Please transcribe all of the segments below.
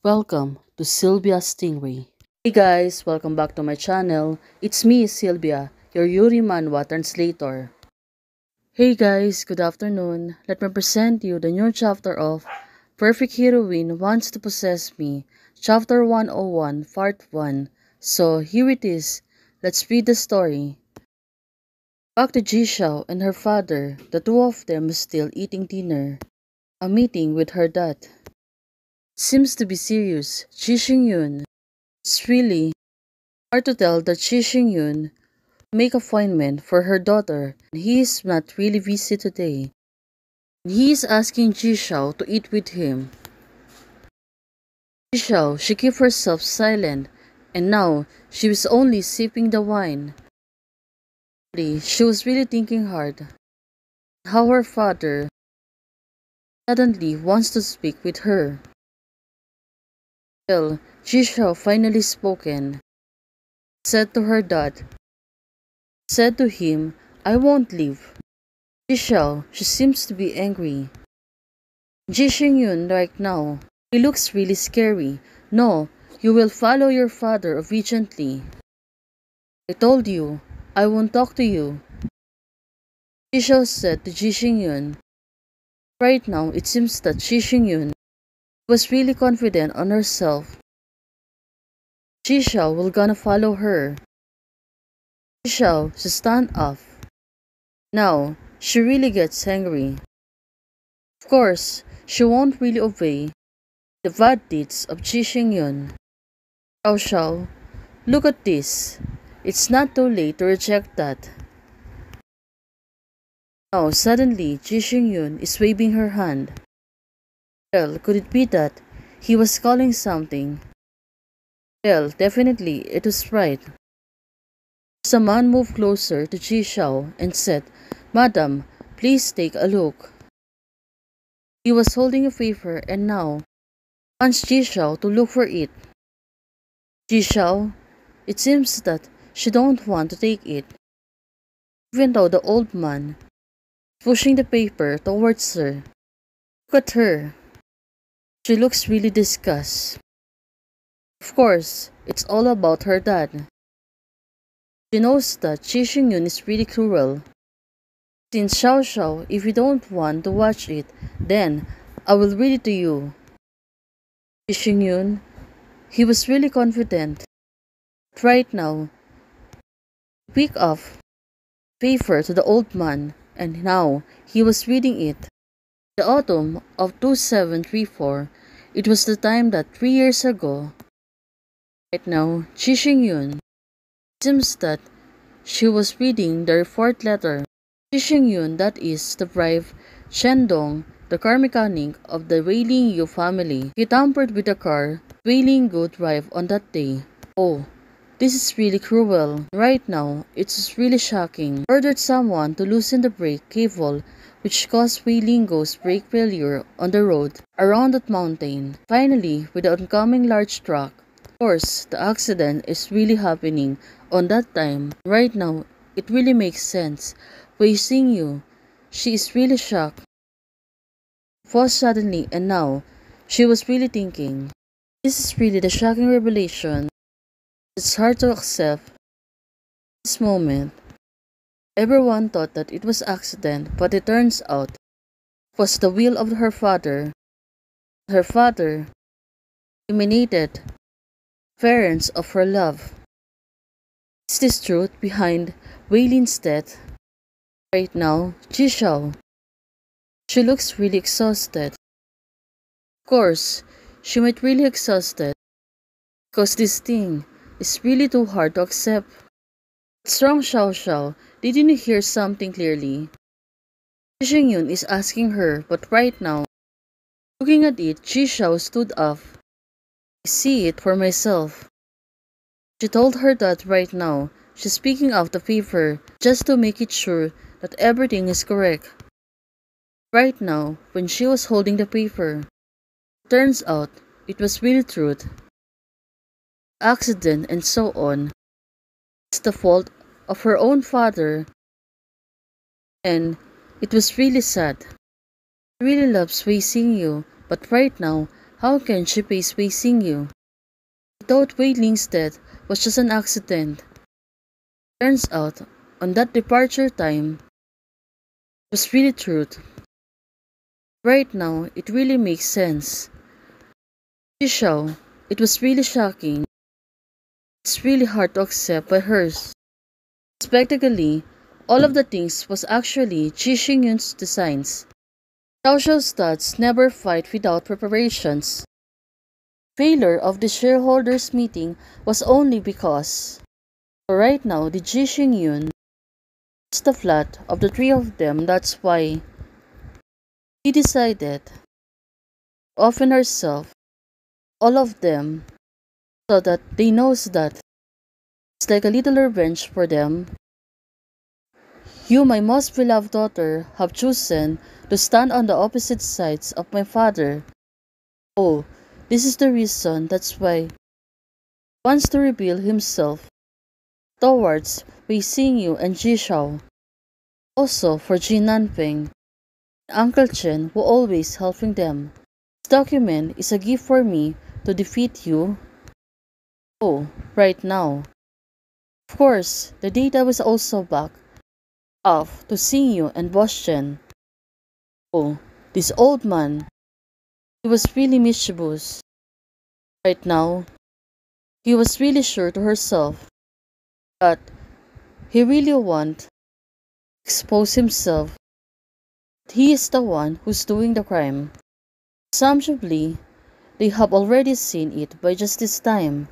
Welcome to Sylvia Stingray. Hey guys, welcome back to my channel. It's me, Sylvia, your Yuri Manhwa translator. Hey guys, good afternoon. Let me present you the new chapter of Perfect Heroine Wants to Possess Me, Chapter 101, Part 1. So here it is. Let's read the story. Back to Jishao and her father, the two of them still eating dinner. A meeting with her dad. Seems to be serious. Ji Xing-yun. It's really hard to tell that Ji Xing-yun make appointment for her daughter. He is not really busy today. He is asking Ji Shao to eat with him. Ji Shao, she kept herself silent, and now she was only sipping the wine. She was really thinking hard how her father suddenly wants to speak with her. Well, Ji Shao finally spoken, said to her dad, said to him, I won't leave. Ji Shao, she seems to be angry. Ji Xing-yun right now, he looks really scary. No, you will follow your father obediently. I told you, I won't talk to you. Ji Shao said to Ji Xing-yun. Right now, it seems that Ji Xing-yun was really confident on herself. Ji Shao will gonna follow her. Ji Shao, she stand up. Now, she really gets angry. Of course, she won't really obey the bad deeds of Ji Xing-yun. Xiao Xiao, look at this. It's not too late to reject that. Now, suddenly, Ji Xing-yun is waving her hand. Well, could it be that he was calling something? Well, definitely, it was right. The man moved closer to Ji Shao and said, Madam, please take a look. He was holding a paper and now wants Ji Shao to look for it. Ji Shao, it seems that she don't want to take it. Even though the old man is pushing the paper towards her. Look at her. She looks really disgusted. Of course, it's all about her dad. She knows that Ji Xing-yun is really cruel. Since Xiao Xiao, if you don't want to watch it, then I will read it to you. Ji Xing-yun, he was really confident. But right now, he picked up paper to the old man, and now he was reading it. The autumn of 2734, it was the time that 3 years ago. Right now, Ji Xing-yun, it seems that she was reading the report letter. Ji Xing-yun, that is the brave Chen Dong, the car mechanic of the Wei Ling Yu family. He tampered with the car Wei Ling Gu drive on that day. Oh, this is really cruel. Right now, it's really shocking. Ordered someone to loosen the brake cable which caused Wei Ling Gu's brake failure on the road around that mountain. Finally, with the oncoming large truck, of course, the accident is really happening on that time. Right now, it really makes sense. Wei Xingyu, she is really shocked. Paused suddenly and now, she was really thinking. This is really the shocking revelation. It's hard to accept this moment. Everyone thought that it was accident, but it turns out it was the will of her father. Her father eliminated parents of her love. Is this truth behind Wei Lin's death? Right now, Ji Shao, she looks really exhausted. Of course, she might really exhausted because this thing is really too hard to accept. What's wrong, Xiao Xiao? Didn't you hear something clearly? Ji Xing-yun is asking her, but right now, looking at it, Ji Shao stood up. I see it for myself. She told her that right now, she's picking out the paper just to make it sure that everything is correct. Right now, when she was holding the paper, turns out it was really truth. Accident and so on. It's the fault of her own father. And it was really sad. She really loves Wei Xingyu, but right now, How can she face Wei Xingyu? He thought Wei Ling's death was just an accident. Turns out, on that departure time, it was really truth. Right now, it really makes sense. Jishao, it was really shocking. It's really hard to accept by hers. Spectacularly, all of the things was actually Ji Xingyun's designs. Xiao Xiao's stats never fight without preparations. Failure of the shareholders meeting was only because for right now the Ji Xingyun is the flat of the three of them. That's why he decided to offer herself all of them so that they knows that it's like a little revenge for them. You, my most beloved daughter, have chosen to stand on the opposite sides of my father. Oh, this is the reason. That's why he wants to reveal himself towards Wei Xingyu and Ji Shao. Also for Ji Nanfeng, Uncle Chen who always helping them. This document is a gift for me to defeat you. Oh, right now. Of course, the data was also back off to Xingyu and Boss Chen. Oh, this old man. He was really mischievous. Right now, he was really sure to herself that he really want to expose himself. He is the one who's doing the crime. Presumably, they have already seen it by just this time.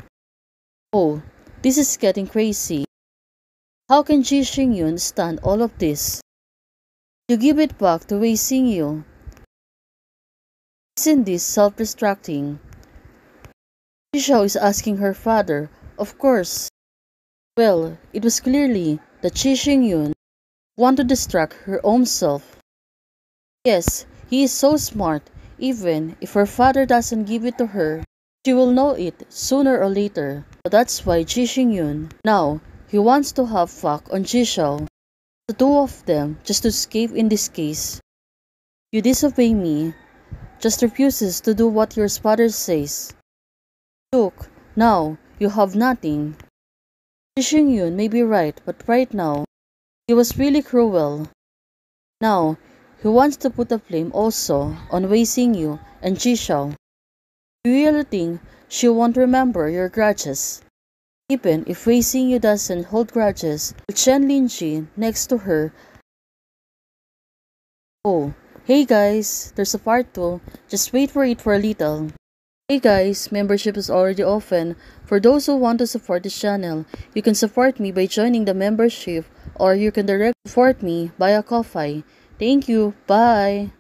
Oh, this is getting crazy. How can Ji Xingyun stand all of this? You give it back to Wei Xingyu. Isn't this self-destructing? Ji Shao is asking her father, of course. Well, it was clearly that Ji Xingyun wanted to distract her own self. Yes, he is so smart, even if her father doesn't give it to her, she will know it sooner or later. So that's why Ji Xingyun, now, he wants to have fuck on Ji Shao. The two of them just to escape in this case. You disobey me, just refuses to do what your father says. Look, now, you have nothing. Ji Xingyun may be right, but right now, he was really cruel. Now, he wants to put the blame also on Wei Xingyu and Ji Shao. You really think she won't remember your grudges? Even if Wei Xingyu doesn't hold grudges with Chen Linji next to her. Oh, hey guys, there's a part 2. Just wait for it for a little. Hey guys, membership is already open. For those who want to support this channel, you can support me by joining the membership or you can directly support me via Ko-Fi. Thank you. Bye.